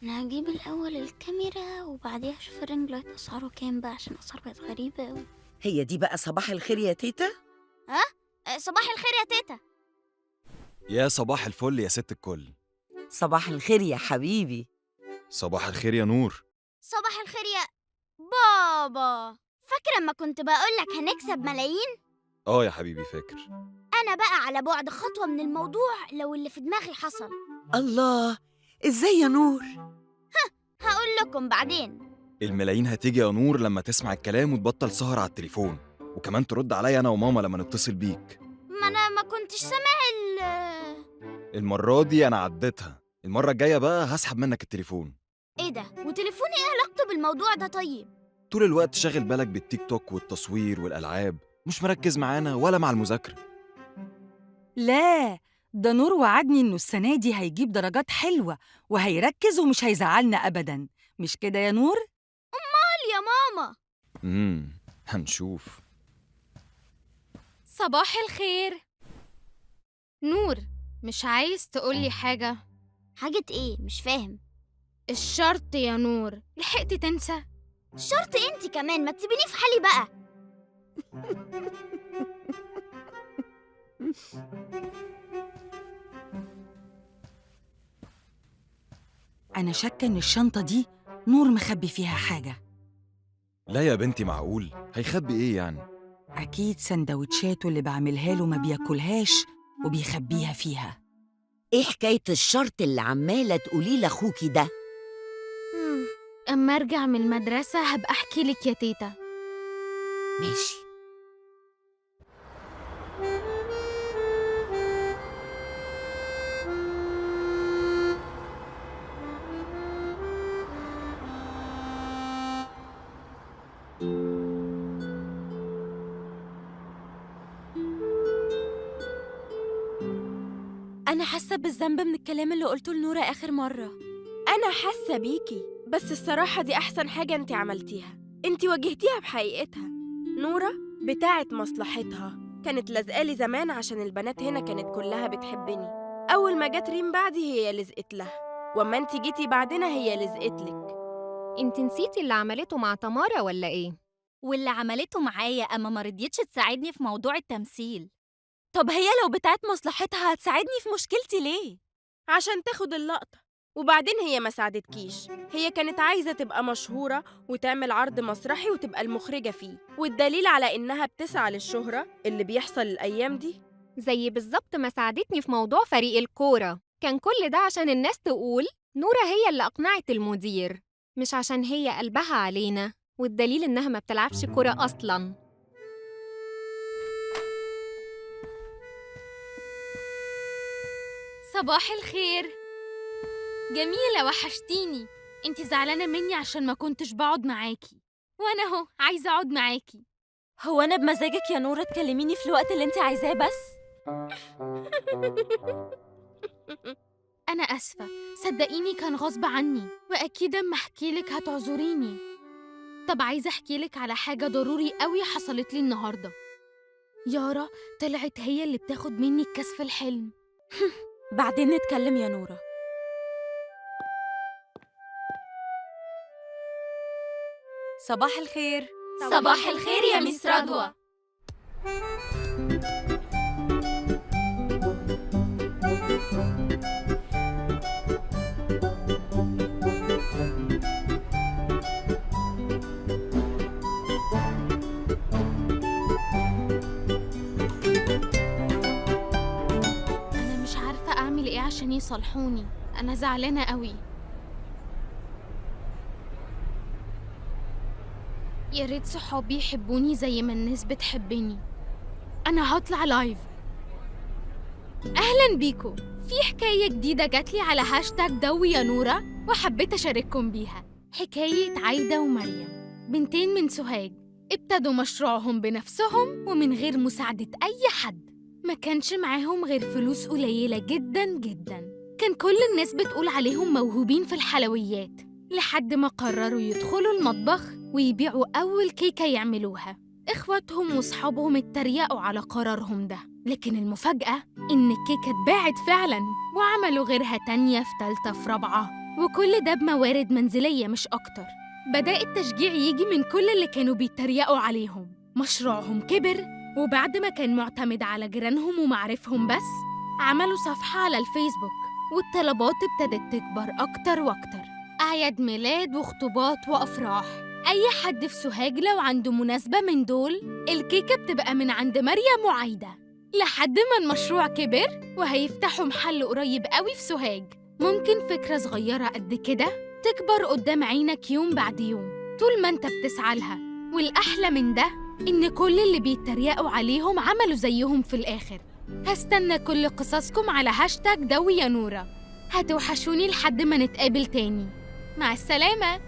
أنا هجيب الأول الكاميرا وبعديها أشوف الرينج لايت أسعاره كام بقى، عشان أسعاره بقت غريبة أوي. هي دي بقى صباح الخير يا تيتا؟ ها؟ صباح الخير يا تيتا. يا صباح الفل يا ست الكل. صباح الخير يا حبيبي. صباح الخير يا نور. صباح الخير يا بابا. فاكر لما كنت بقولك هنكسب ملايين؟ يا حبيبي فاكر. أنا بقى على بعد خطوة من الموضوع لو اللي في دماغي حصل. الله، ازاي يا نور؟ هقول لكم بعدين. الملايين هتيجي يا نور لما تسمع الكلام وتبطل سهر على التليفون، وكمان ترد عليا انا وماما لما نتصل بيك. ما أنا ما كنتش سامع المرة دي انا عديتها، المرة الجاية بقى هسحب منك التليفون. إيه ده؟ وتليفوني إيه علاقته بالموضوع ده طيب؟ طول الوقت شاغل بالك بالتيك توك والتصوير والألعاب، مش مركز معانا ولا مع المذاكرة. لا، ده نور وعدني إنه السنة دي هيجيب درجات حلوة وهيركز ومش هيزعلنا أبداً، مش كده يا نور؟ قال يا ماما. هنشوف. صباح الخير. نور، مش عايز تقولي حاجة؟ حاجة إيه؟ مش فاهم. الشرط يا نور، لحقت تنسى؟ شرط انتي كمان، ما تسيبيني في حالي بقى. أنا شاكة إن الشنطة دي نور مخبي فيها حاجة. لا يا بنتي، معقول هيخبي ايه يعني؟ أكيد سندوتشاته اللي بعملها له ما بياكلهاش وبيخبيها فيها. ايه حكاية الشرط اللي عمالة تقوليه لأخوكي ده؟ أما أرجع من المدرسة هبقى أحكي لك يا تيتا. ماشي. أنا حاسة بالذنب من الكلام اللي قلته لنورة آخر مرة. أنا حاسة بيكي، بس الصراحة دي أحسن حاجة انتي عملتيها. انتي واجهتيها بحقيقتها. نورة بتاعة مصلحتها، كانت لازقالي زمان عشان البنات هنا كانت كلها بتحبني. أول ما جت ريم بعدي هي لزقت لها، وأما انتي جيتي بعدنا هي لزقتلك. انت نسيتي اللي عملته مع تمارا ولا ايه؟ واللي عملته معايا أما ما رضيتش تساعدني في موضوع التمثيل. طب هي لو بتاعت مصلحتها هتساعدني في مشكلتي ليه؟ عشان تاخد اللقطة. وبعدين هي ما ساعدتكيش، هي كانت عايزة تبقى مشهورة وتعمل عرض مسرحي وتبقى المخرجة فيه، والدليل على إنها بتسعى للشهرة اللي بيحصل الأيام دي. زي بالظبط ما ساعدتني في موضوع فريق الكورة، كان كل ده عشان الناس تقول نورة هي اللي أقنعت المدير، مش عشان هي قلبها علينا، والدليل إنها ما بتلعبش كورة أصلاً. صباح الخير. جميلة، وحشتيني. انتي زعلانة مني عشان ما كنتش بقعد معاكي، وانا اهو عايزة اقعد معاكي. هو أنا بمزاجك يا نورة تكلميني في الوقت اللي انت عايزاه بس؟ انا اسفة، صدقيني كان غصب عني، واكيد اما احكيلك هتعذريني. طب عايزة احكيلك على حاجة ضروري قوي حصلت لي النهاردة. يارا طلعت هي اللي بتاخد مني الكاس في الحلم. بعدين نتكلم يا نورة. صباح الخير. صباح الخير يا ميس رضوى. أنا مش عارفة أعمل إيه عشان يصالحوني، أنا زعلانة قوي. يا ريت صحابي يحبوني زي ما الناس بتحبني. أنا هطلع لايف. أهلاً بيكم، في حكاية جديدة جاتلي على هاشتاج دوي يا نورة وحبيت أشارككم بيها. حكاية عايدة ومريم، بنتين من سوهاج، ابتدوا مشروعهم بنفسهم ومن غير مساعدة أي حد. ما كانش معاهم غير فلوس قليلة جداً جداً. كان كل الناس بتقول عليهم موهوبين في الحلويات، لحد ما قرروا يدخلوا المطبخ ويبيعوا أول كيكة يعملوها. إخواتهم وصحابهم اتريقوا على قرارهم ده، لكن المفاجأة إن الكيكة اتباعت فعلاً وعملوا غيرها تانية في تالتة في رابعة، وكل ده بموارد منزلية مش أكتر. بدأ التشجيع يجي من كل اللي كانوا بيتريقوا عليهم. مشروعهم كبر، وبعد ما كان معتمد على جيرانهم ومعارفهم بس، عملوا صفحة على الفيسبوك، والطلبات ابتدت تكبر أكتر وأكتر. أعياد ميلاد وخطوبات وأفراح. أي حد في سوهاج لو عنده مناسبة من دول، الكيكة بتبقى من عند مريم وعايدة. لحد ما المشروع كبر وهيفتحوا محل قريب قوي في سوهاج. ممكن فكرة صغيرة قد كده تكبر قدام عينك يوم بعد يوم طول ما انت بتسعى لها. والأحلى من ده إن كل اللي بيتريقوا عليهم عملوا زيهم في الآخر. هستنى كل قصصكم على هاشتاج دوي يا نورة. هتوحشوني لحد ما نتقابل تاني. مع السلامة.